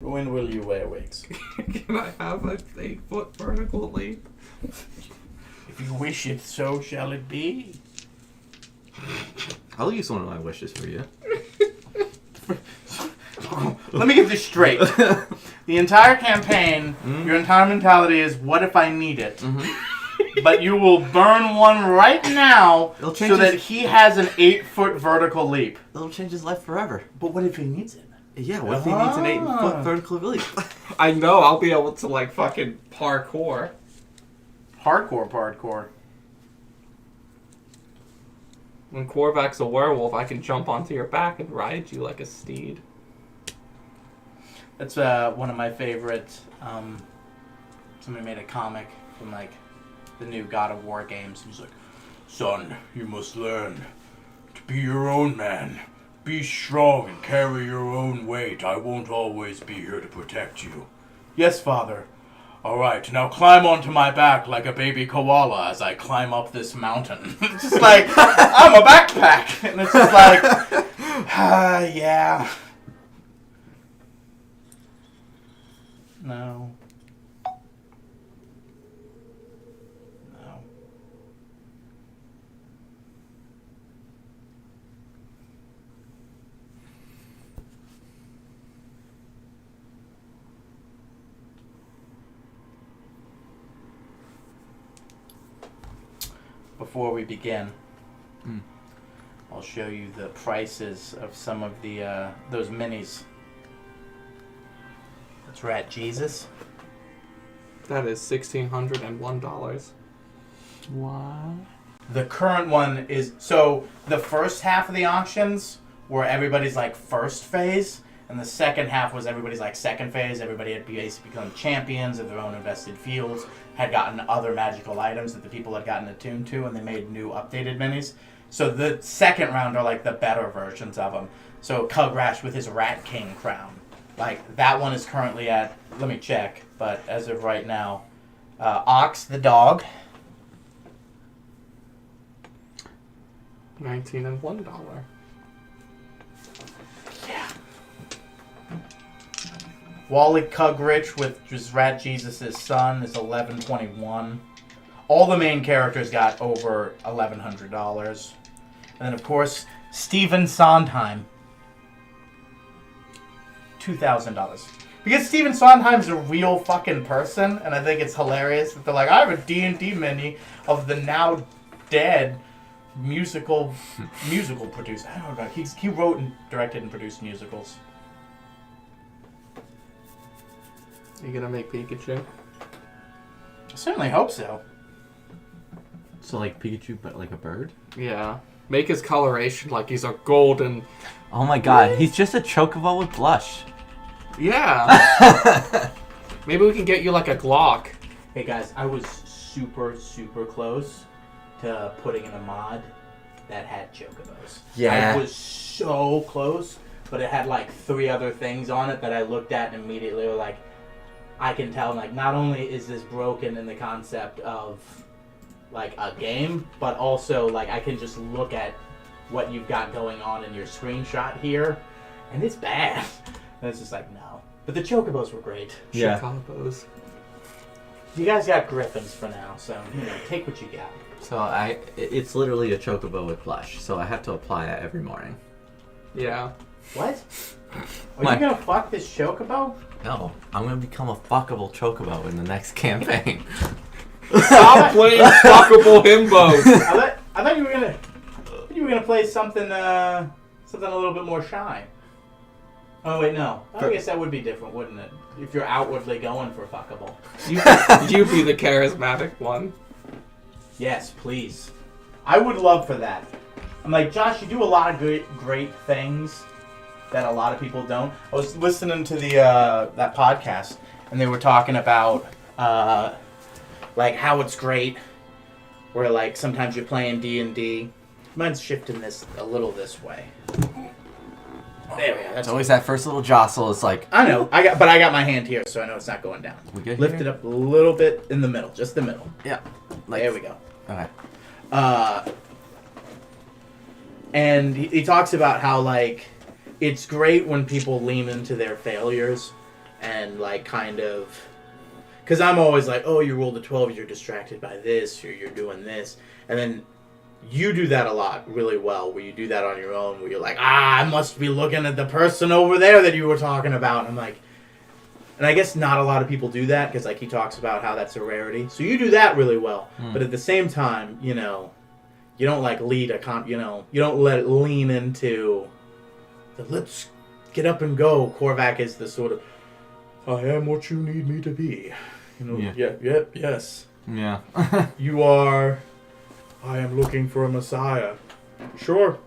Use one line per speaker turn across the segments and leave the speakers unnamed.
When will you wear wigs?
Can I have a 8-foot vertical leap?
If you wish it, so shall it be.
I'll use one of my wishes for you.
Let me get this straight. The entire campaign, your entire mentality is, what if I need it? But you will burn one right now so that he has an 8-foot vertical leap.
It'll change his life forever.
But what if he needs it?
Yeah, what if he needs an 8-foot vertical leap?
I know, I'll be able to, like, fucking parkour.
Hardcore.
When Korvac's a werewolf, I can jump onto your back and ride you like a steed.
That's one of my favorites. Somebody made a comic from, like, the new God of War games. He's like, son, you must learn to be your own man. Be strong and carry your own weight. I won't always be here to protect you. Yes, father. Alright, now climb onto my back like a baby koala as I climb up this mountain. It's just like, I'm a backpack. And it's just like, yeah. No. Before we begin, I'll show you the prices of some of the those minis. That's Rat Jesus.
That is $1,601.
What?
The current one is, so the first half of the auctions were everybody's like first phase, and the second half was everybody's like second phase. Everybody had basically become champions of their own invested fields, had gotten other magical items that the people had gotten attuned to, and they made new updated minis. So the second round are like the better versions of them. So Cugrash with his Rat King crown. Like, that one is currently at, let me check, but as of right now, Ox the dog.
$19 and $1.
Yeah. Wally Cugrich with just Rat Jesus' son is $11.21. All the main characters got over $1,100. And then, of course, Stephen Sondheim. $2,000. Because Stephen Sondheim's a real fucking person, and I think it's hilarious that they're like, I have a D&D mini of the now dead musical producer. I don't know. He wrote and directed and produced musicals.
Are you gonna make Pikachu?
I certainly hope so.
So like Pikachu, but like a bird?
Yeah. Make his coloration like he's a golden...
Oh my god, he's just a chocobo with blush.
Yeah. Maybe we can get you like a Glock.
Hey guys, I was super close to putting in a mod that had chocobos.
Yeah.
I was so close, but it had like 3 other things on it that I looked at and immediately were like, I can tell, like, not only is this broken in the concept of like a game, but also like I can just look at what you've got going on in your screenshot here, and it's bad. And it's just like, no. But the chocobos were great.
Yeah.
Chocobos.
You guys got griffins for now, so, you know, take what you got.
So it's literally a chocobo with blush, so I have to apply it every morning.
Yeah.
What? Are you gonna fuck this chocobo?
No, I'm gonna become a fuckable chocobo in the next campaign.
Stop playing fuckable himbos.
I thought you were gonna play something a little bit more shy. Oh wait, no. I guess that would be different, wouldn't it? If you're outwardly going for fuckable.
You be the charismatic one.
Yes, please. I would love for that. I'm like, Josh, you do a lot of great things that a lot of people don't. I was listening to the that podcast, and they were talking about like how it's great, where like sometimes you're playing D&D. Mine's shifting this a little this way. There we go.
It's always that first little jostle. It's like,
I know. I got my hand here, so I know it's not going down.
We good
Lift
here?
it up a little bit in the middle, just the middle.
Yeah. Like,
There we go.
Okay.
And he talks about how, like, it's great when people lean into their failures, and like kind of, because I'm always like, oh, you rolled a 12, you're distracted by this, or you're doing this, and then you do that a lot really well, where you do that on your own, where you're like, I must be looking at the person over there that you were talking about. And I'm like, and I guess not a lot of people do that, because like he talks about how that's a rarity. So you do that really well, but at the same time, you know, you don't like lead a you don't let it lean into the let's get up and go. Korvac is the sort of, I am what you need me to be. You know, yes.
Yeah.
You are, I am looking for a messiah. Sure.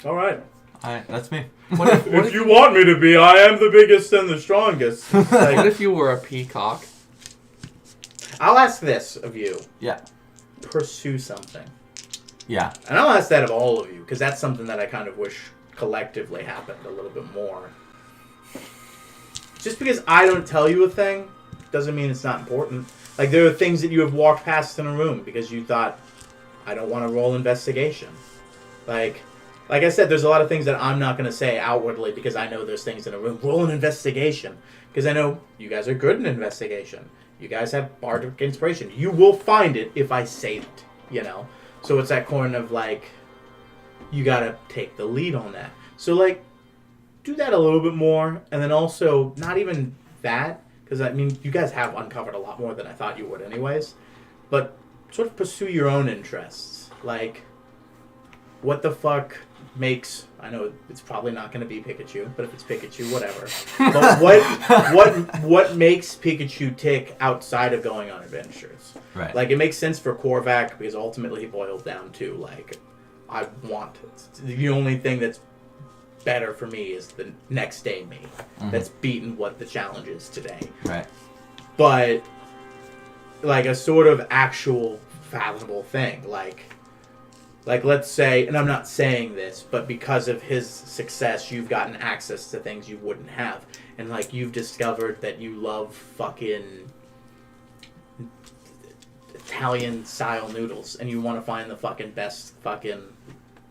All right.
That's me.
If you want me to be, I am the biggest and the strongest. Like,
What if you were a peacock?
I'll ask this of you.
Yeah.
Pursue something.
Yeah.
And I'll ask that of all of you, because that's something that I kind of wish collectively happened a little bit more. Just because I don't tell you a thing doesn't mean it's not important. Like, there are things that you have walked past in a room because you thought, I don't want to roll investigation. Like I said, there's a lot of things that I'm not going to say outwardly because I know there's things in a room. Roll an investigation. Because I know you guys are good in investigation. You guys have bardic inspiration. You will find it if I say it, you know? So it's that corner of, like, you got to take the lead on that. So, like, do that a little bit more. And then also, not even that, because, I mean, you guys have uncovered a lot more than I thought you would anyways. But sort of pursue your own interests. Like, what the fuck makes, I know it's probably not going to be Pikachu, but if it's Pikachu, whatever. But what makes Pikachu tick outside of going on adventures?
Right.
Like, it makes sense for Korvac because ultimately he boils down to, like, I want it. The only thing that's better for me is the next day me. That's beaten what the challenge is today.
Right.
But, like, a sort of actual fathomable thing, like let's say, and I'm not saying this, but because of his success, you've gotten access to things you wouldn't have. And, like, you've discovered that you love fucking Italian-style noodles, and you want to find the fucking best fucking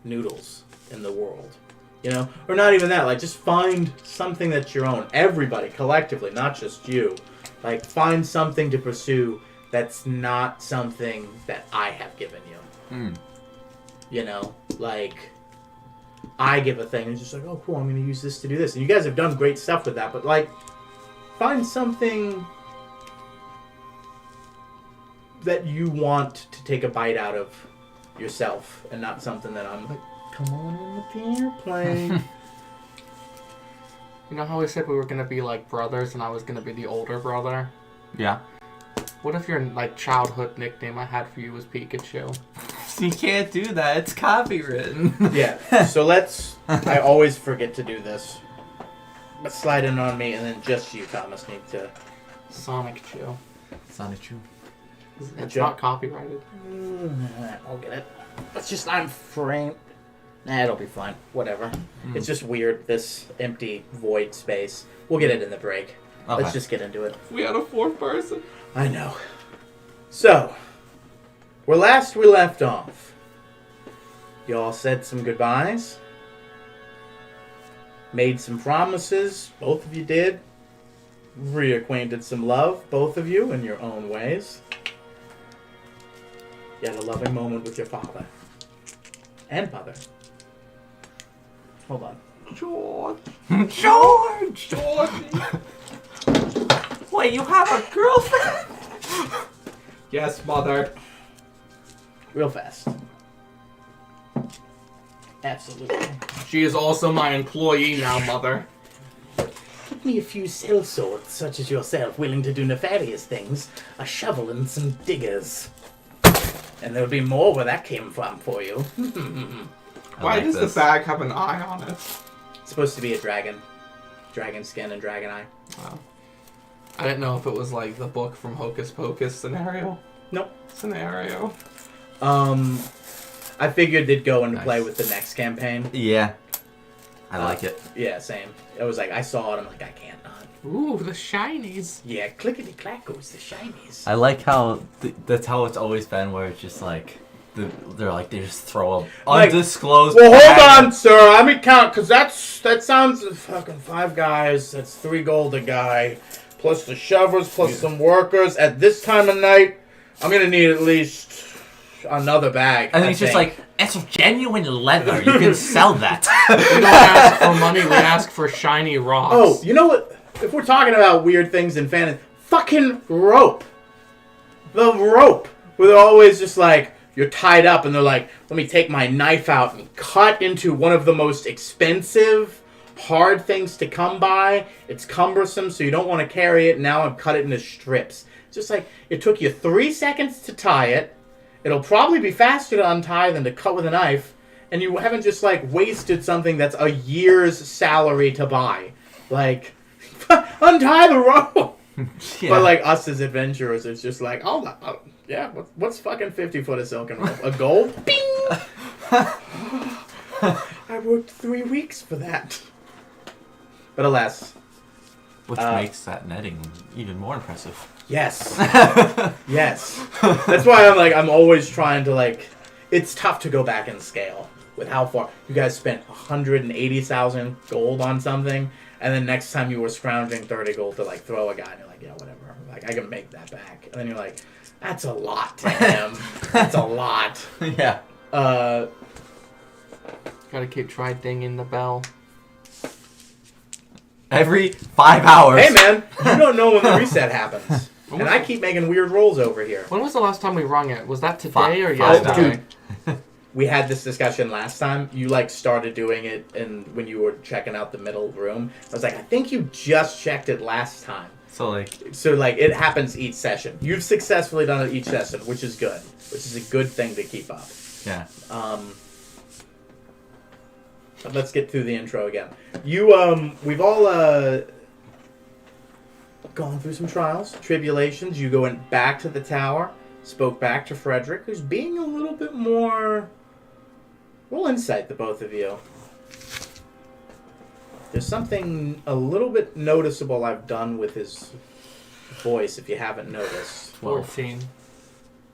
noodles in the world. You know? Or not even that, like, just find something that's your own. Everybody, collectively, not just you. Like, find something to pursue that's not something that I have given you. You know, like, I give a thing and it's just like, oh, cool, I'm going to use this to do this. And you guys have done great stuff with that, but, like, find something that you want to take a bite out of yourself and not something that I'm like, come on in with the airplane.
You know how we said we were going to be, like, brothers and I was going to be the older brother?
Yeah.
What if your, like, childhood nickname I had for you was Pikachu?
You can't do that. It's copywritten.
Yeah, so I always forget to do this. But slide in on me, and then just you, Thomas, need to...
Sonic Chew.
Sonic Chew.
It's not copyrighted.
I'll get it. It's just, I'm framed. Nah, it'll be fine. Whatever. It's just weird, this empty void space. We'll get it in the break.
Okay.
Let's just get into it.
We had a fourth person.
I know. So, where last we left off, y'all said some goodbyes, made some promises, both of you did, reacquainted some love, both of you, in your own ways. You had a loving moment with your father and mother. Hold on.
George.
George!
Georgie.
Wait, you have a girlfriend?
Yes, mother.
Real fast. Absolutely.
She is also my employee now, mother.
Give me a few sellswords, such as yourself, willing to do nefarious things, a shovel and some diggers. And there'll be more where that came from for you.
Why does the bag have an eye on it?
It's supposed to be a dragon. Dragon skin and dragon eye.
Wow. I didn't know if it was like the book from Hocus Pocus scenario.
Nope.
Scenario.
I figured they'd go and play with the next campaign.
Yeah. I like it.
Yeah, same. It was like, I saw it, I'm like, I can't not.
Ooh, the shinies.
Yeah, clickety-clack goes the shinies.
I like how that's how it's always been, where it's just like they're like they just throw a
Like,
undisclosed.
Well, hold
bag.
on, sir. Let me count, because that sounds fucking 5 guys. That's 3 gold a guy, plus the shovers, plus some workers. At this time of night, I'm gonna need at least another bag.
And
I
he's just
think.
like, it's genuine leather. You can sell that.
We don't ask for money, we ask for shiny rocks.
Oh, you know what? If we're talking about weird things in fantasy, fucking rope. The rope. Where they're always just like, you're tied up, and they're like, let me take my knife out and cut into one of the most expensive, hard things to come by. It's cumbersome, so you don't want to carry it. Now I've cut it into strips. It's just like, it took you 3 seconds to tie it. It'll probably be faster to untie than to cut with a knife. And you haven't just, like, wasted something that's a year's salary to buy. Like, untie the rope!
Yeah.
But, like, us as adventurers, it's just like, oh yeah, what's fucking 50 foot of silken rope? A gold? Bing! I worked 3 weeks for that. But alas,
Which makes that netting even more impressive.
yes. Yes. That's why I'm always trying to, like, it's tough to go back and scale with how far. You guys spent 180,000 gold on something, and then next time you were scrounging 30 gold to, like, throw a guy, and you're like, yeah, whatever. Like, I can make that back. And then you're like, that's a lot to him. That's a lot.
Yeah.
Gotta keep try dinging the bell.
Every 5 hours.
Hey, man, you don't know when the reset happens. And I keep making weird rolls over here.
When was the last time we rung it? Was that today
Five-
or
five
yesterday?
We had this discussion last time. You, like, started doing it when you were checking out the middle room. I was like, I think you just checked it last time.
So, like,
So, like, it happens each session. You've successfully done it each session, which is good. Which is a good thing to keep up.
yeah.
But let's get through the intro again. We've all, gone through some trials, tribulations. You went back to the tower, spoke back to Frederick, who's being a little bit more... Roll insight, the both of you. There's something a little bit noticeable I've done with his voice, if you haven't noticed.
14.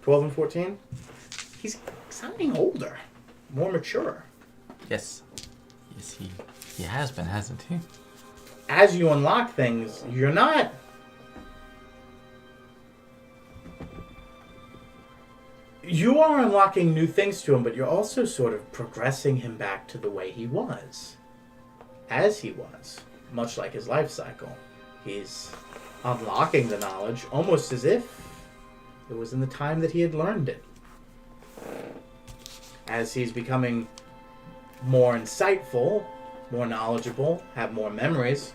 12 and 14? He's sounding older, more mature.
Yes. Yes, he has been, hasn't he?
As you unlock things, you're not... You are unlocking new things to him, but you're also sort of progressing him back to the way he was. As he was. Much like his life cycle. He's unlocking the knowledge almost as if it was in the time that he had learned it. As he's becoming more insightful, more knowledgeable, have more memories.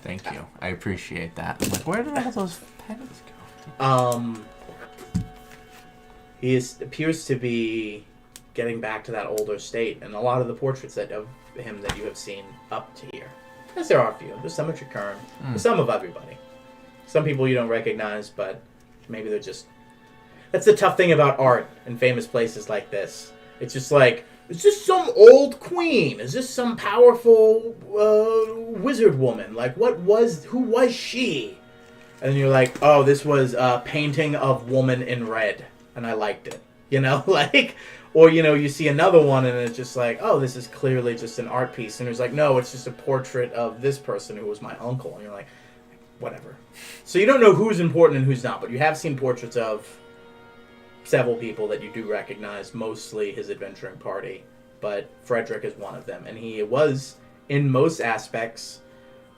Thank you. I appreciate that. I'm like, where did all those pennies go?
He appears to be getting back to that older state, and a lot of the portraits of him that you have seen up to here. Yes, there are a few. There's some of Chikern. There's some of everybody. Some people you don't recognize, but maybe they're just... That's the tough thing about art in famous places like this. It's just like, is this some old queen? Is this some powerful wizard woman? Like, who was she? And you're like, oh, this was a painting of woman in red. And I liked it. You know, like... Or, you know, you see another one and it's just like, oh, this is clearly just an art piece. And it's like, no, it's just a portrait of this person who was my uncle. And you're like, whatever. So you don't know who's important and who's not, but you have seen portraits of several people that you do recognize, mostly his adventuring party. But Frederick is one of them. And he was, in most aspects,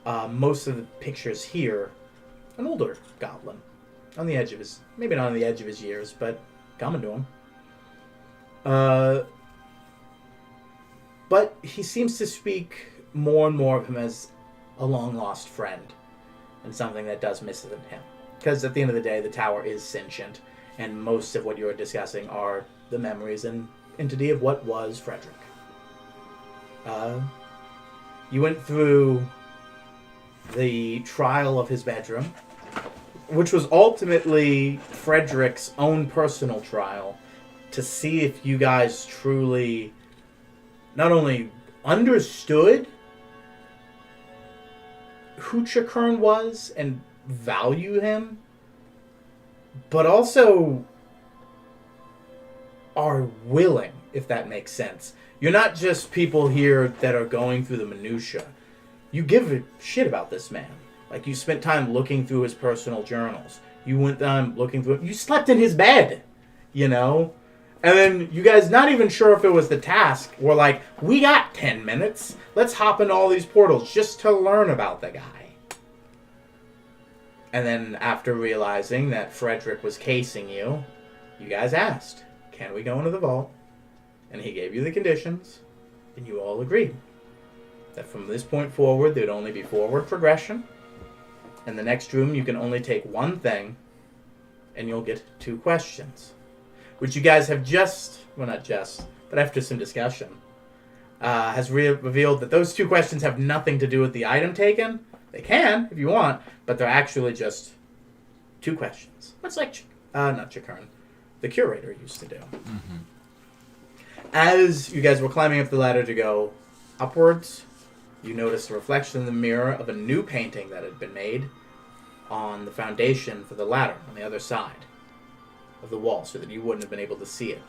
most of the pictures here, an older goblin. On the edge of his, maybe not on the edge of his years, but coming to him. But he seems to speak more and more of him as a long-lost friend, and something that does miss him. Because at the end of the day, the tower is sentient, and most of what you're discussing are the memories and entity of what was Frederick. You went through the trial of his bedroom, which was ultimately Frederick's own personal trial, to see if you guys truly not only understood who Chikern was and value him, but also are willing, if that makes sense. You're not just people here that are going through the minutia. You give a shit about this man. Like, you spent time looking through his personal journals. You went down looking through it. You slept in his bed, you know? And then you guys, not even sure if it was the task, were like, we got 10 minutes. Let's hop into all these portals just to learn about the guy. And then after realizing that Frederick was casing you, you guys asked, can we go into the vault? And he gave you the conditions, and you all agreed that from this point forward, there'd only be forward progression. In the next room, you can only take one thing, and you'll get 2 questions. Which you guys have well, not just, but after some discussion, has revealed that those 2 questions have nothing to do with the item taken. They can, if you want, but they're actually just 2 questions. Much like, not Chikern, the curator used to do.
Mm-hmm.
As you guys were climbing up the ladder to go upwards, you noticed a reflection in the mirror of a new painting that had been made on the foundation for the ladder on the other side of the wall so that you wouldn't have been able to see it.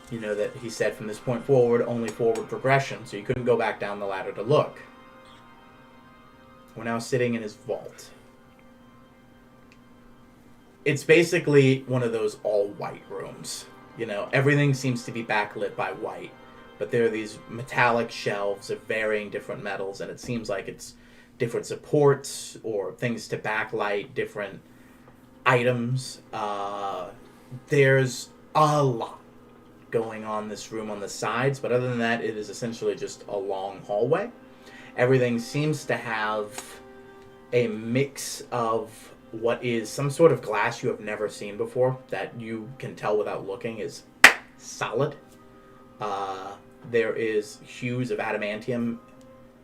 You know that he said from this point forward, only forward progression, so you couldn't go back down the ladder to look. We're now sitting in his vault. It's basically one of those all-white rooms. You know, everything seems to be backlit by white, but there are these metallic shelves of varying different metals, and it seems like it's different supports or things to backlight different items. There's a lot going on in this room on the sides, but other than that, it is essentially just a long hallway. Everything seems to have a mix of what is some sort of glass you have never seen before that you can tell without looking is solid. There is hues of adamantium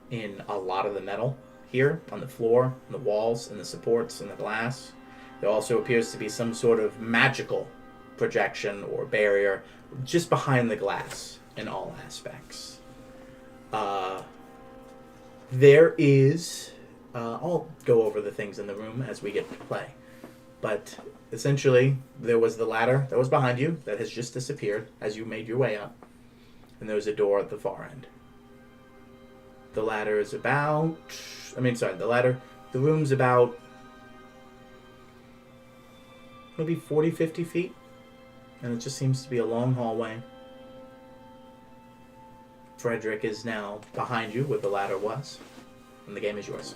in a lot of the metal here on the floor, on the walls, and the supports, and the glass. There also appears to be some sort of magical projection or barrier just behind the glass in all aspects. There is... I'll go over the things in the room as we get to play. But essentially, there was the ladder that was behind you that has just disappeared as you made your way up. And there was a door at the far end. The ladder is about... the room's about maybe 40, 50 feet. And it just seems to be a long hallway. Frederick is now behind you where the ladder was. And the game is yours.